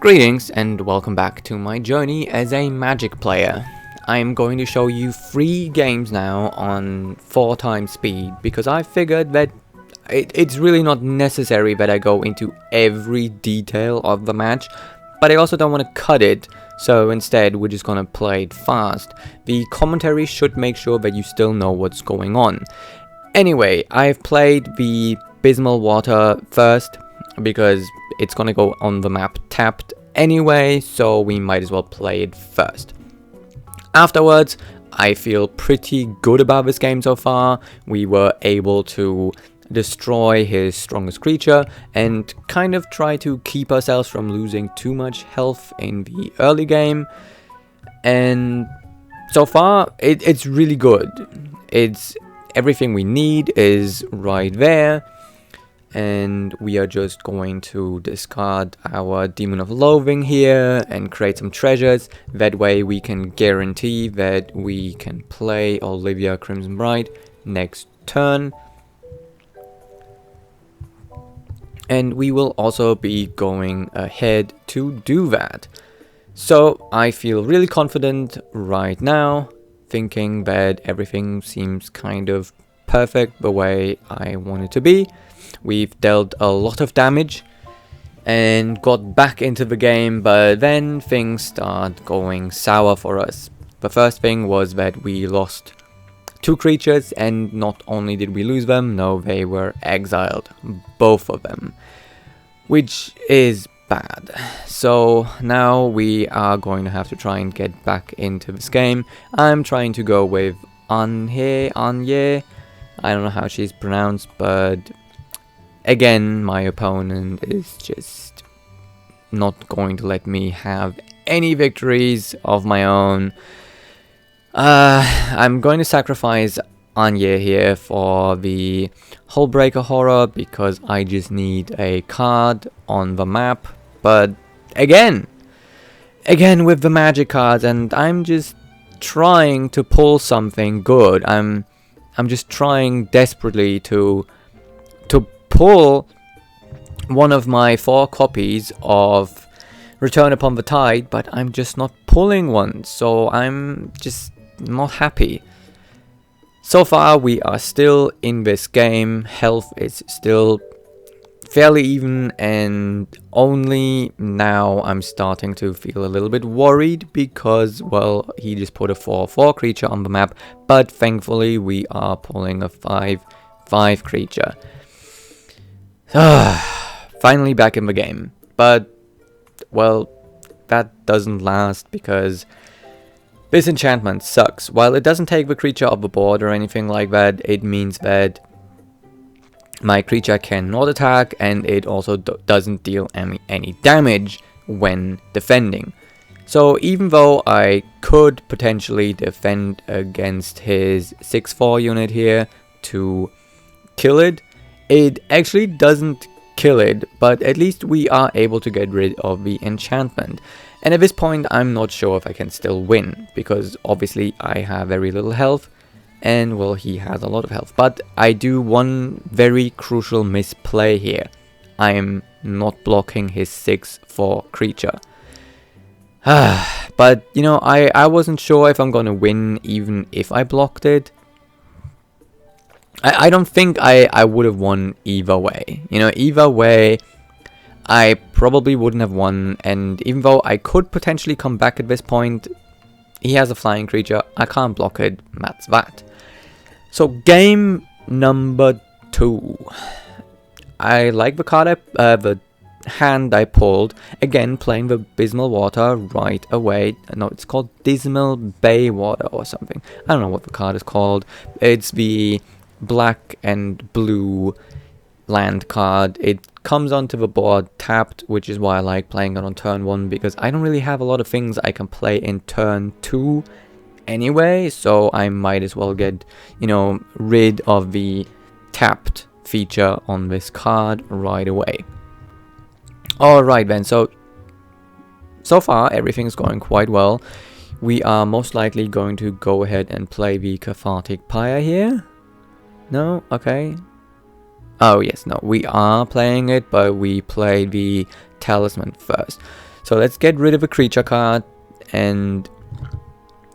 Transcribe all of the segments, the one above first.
Greetings and welcome back to my journey as a Magic player. I'm going to show you 3 games now on 4 times speed because I figured that it's really not necessary that I go into every detail of the match, but I also don't want to cut it, so instead we're just gonna play it fast. The commentary should make sure that you still know what's going on. Anyway, I've played the Abysmal Water first because it's gonna go on the map tapped anyway, so we might as well play it first. Afterwards, I feel pretty good about this game so far. We were able to destroy his strongest creature and kind of try to keep ourselves from losing too much health in the early game, and so far it's really good. It's everything we need is right there. And we are just going to discard our Demon of Loathing here and create some treasures. That way we can guarantee that we can play Olivia Crimson Bride next turn. And we will also be going ahead to do that. So I feel really confident right now, thinking that everything seems kind of perfect the way I want it to be. We've dealt a lot of damage and got back into the game, but then things start going sour for us. The first thing was that we lost 2 creatures, and not only did we lose them, no, they were exiled, both of them, which is bad. So now we are going to have to try and get back into this game. I'm trying to go with Anye. I don't know how she's pronounced, but again, my opponent is just not going to let me have any victories of my own. I'm going to sacrifice Anya here for the Hullbreaker Horror because I just need a card on the map. But again with the magic cards, and I'm just trying to pull something good. I'm just trying desperately to pull one of my 4 copies of Return Upon the Tide, but I'm just not pulling one, so I'm just not happy. So far we are still in this game, health is still fairly even, and only now I'm starting to feel a little bit worried because, well, he just put a 4/4 creature on the map, but thankfully we are pulling a 5/5 creature. Finally back in the game, but well, that doesn't last because this enchantment sucks. While it doesn't take the creature off the board or anything like that, it means that my creature cannot attack, and it also doesn't deal any damage when defending. So even though I could potentially defend against his 6/4 unit here to kill it, it actually doesn't kill it, but at least we are able to get rid of the enchantment. And at this point I'm not sure if I can still win, because obviously I have very little health, and well, he has a lot of health. But I do one very crucial misplay here. I am not blocking his 6/4 creature. But you know, I wasn't sure if I'm gonna win even if I blocked it. I don't think I would have won either way. You know, either way, I probably wouldn't have won. And even though I could potentially come back at this point, he has a flying creature. I can't block it. That's that. So game number 2. I like the card, the hand I pulled. Again, playing the Abysmal Water right away. No, it's called Dismal Bay Water or something. I don't know what the card is called. It's the black and blue land card. It comes onto the board tapped, which is why I like playing it on turn 1, because I don't really have a lot of things I can play in turn 2 anyway, so I might as well get, you know, rid of the tapped feature on this card right away. Alright then, so far everything's going quite well. We are most likely going to go ahead and play the Cathartic Pyre here. No? Okay. Oh yes, no, we are playing it, but we play the Talisman first. So let's get rid of a creature card. And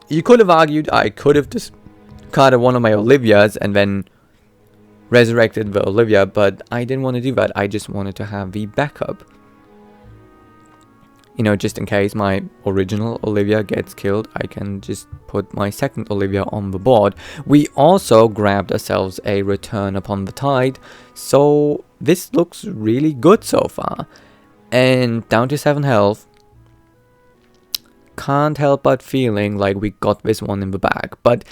you could have argued I could have discarded one of my Olivias and then resurrected the Olivia, but I didn't want to do that. I just wanted to have the backup. You know, just in case my original Olivia gets killed, I can just put my second Olivia on the board. We also grabbed ourselves a Return Upon the Tide, so this looks really good so far. And down to 7 health. Can't help but feeling like we got this one in the bag. But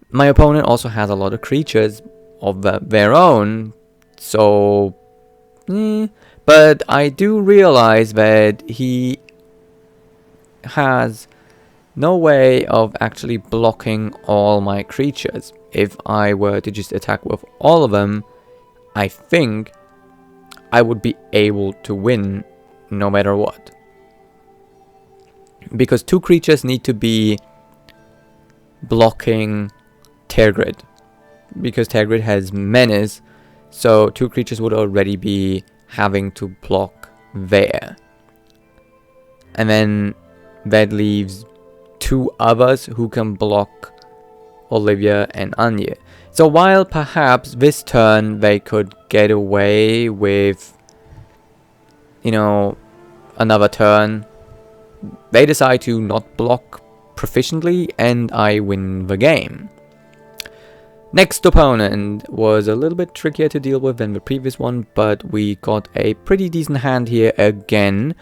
my opponent also has a lot of creatures of their own, so but I do realize that he has no way of actually blocking all my creatures. If I were to just attack with all of them, I think I would be able to win no matter what, because 2 creatures need to be blocking Tergrid, because Tergrid has menace, so 2 creatures would already be having to block there. And then that leaves 2 others who can block Olivia and Anya. So while perhaps this turn they could get away with, you know, another turn, they decide to not block proficiently and I win the game. Next opponent was a little bit trickier to deal with than the previous one, but we got a pretty decent hand here again.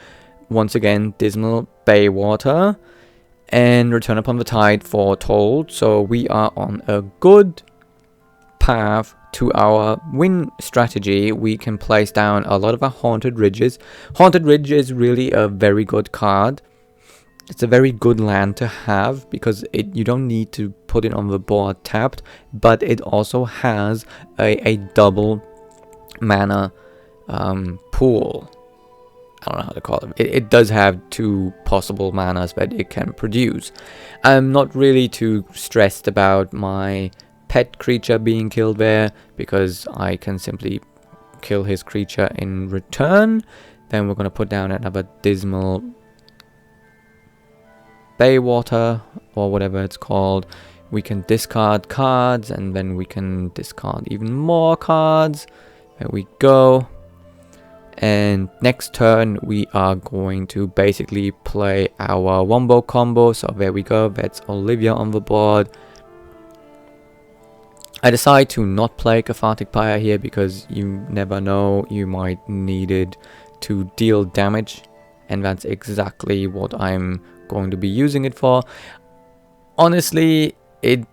Once again, Dismal Baywater and Return Upon the Tide foretold, so we are on a good path to our win strategy. We can place down a lot of our Haunted Ridges. Haunted Ridge is really a very good card. It's a very good land to have because you don't need to put it on the board tapped, but it also has a double mana pool. I don't know how to call it. It does have 2 possible manas that it can produce. I'm not really too stressed about my pet creature being killed there because I can simply kill his creature in return. Then we're going to put down another Dismal Baywater or whatever it's called. We can discard cards and then we can discard even more cards. There we go. And next turn we are going to basically play our wombo combo. So there we go, that's Olivia on the board. I decide to not play Cathartic Pyre here because you never know, you might need it to deal damage, and that's exactly what I'm going to be using it for. Honestly, it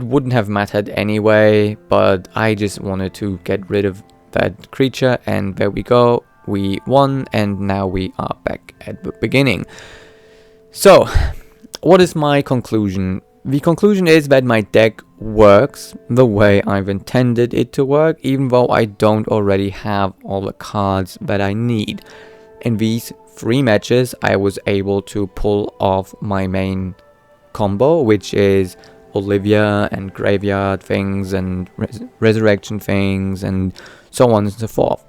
wouldn't have mattered anyway, but I just wanted to get rid of that creature, and there we go, we won, and now we are back at the beginning. So what is my conclusion? The conclusion is that my deck works the way I've intended it to work, even though I don't already have all the cards that I need. In these 3 matches I was able to pull off my main combo, which is Olivia and graveyard things and resurrection things and so on and so forth.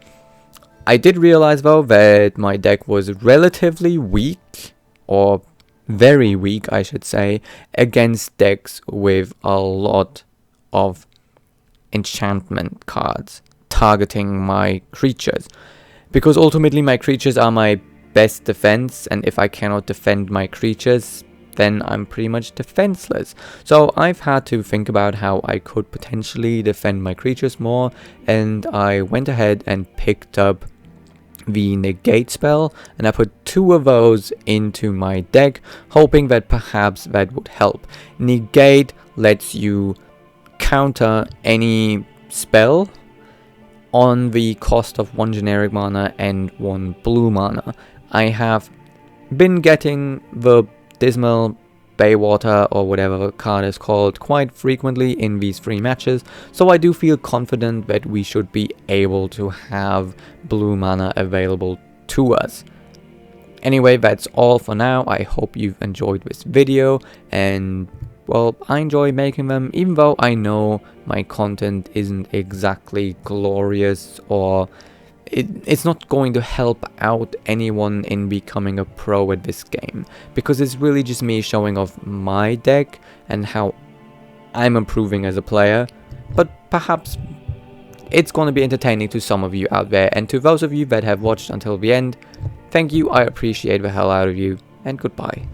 I did realize though that my deck was relatively weak, or very weak I should say, against decks with a lot of enchantment cards targeting my creatures, because ultimately my creatures are my best defense, and if I cannot defend my creatures then I'm pretty much defenseless. So I've had to think about how I could potentially defend my creatures more, and I went ahead and picked up the negate spell, and I put 2 of those into my deck, hoping that perhaps that would help. Negate lets you counter any spell on the cost of 1 generic mana and 1 blue mana. I have been getting the Dismal Baywater or whatever the card is called quite frequently in these 3 matches, so I do feel confident that we should be able to have blue mana available to us. Anyway, that's all for now. I hope you've enjoyed this video, and well, I enjoy making them, even though I know my content isn't exactly glorious or it's not going to help out anyone in becoming a pro at this game, because it's really just me showing off my deck and how I'm improving as a player. But perhaps it's going to be entertaining to some of you out there, and to those of you that have watched until the end, thank you, I appreciate the hell out of you, and goodbye.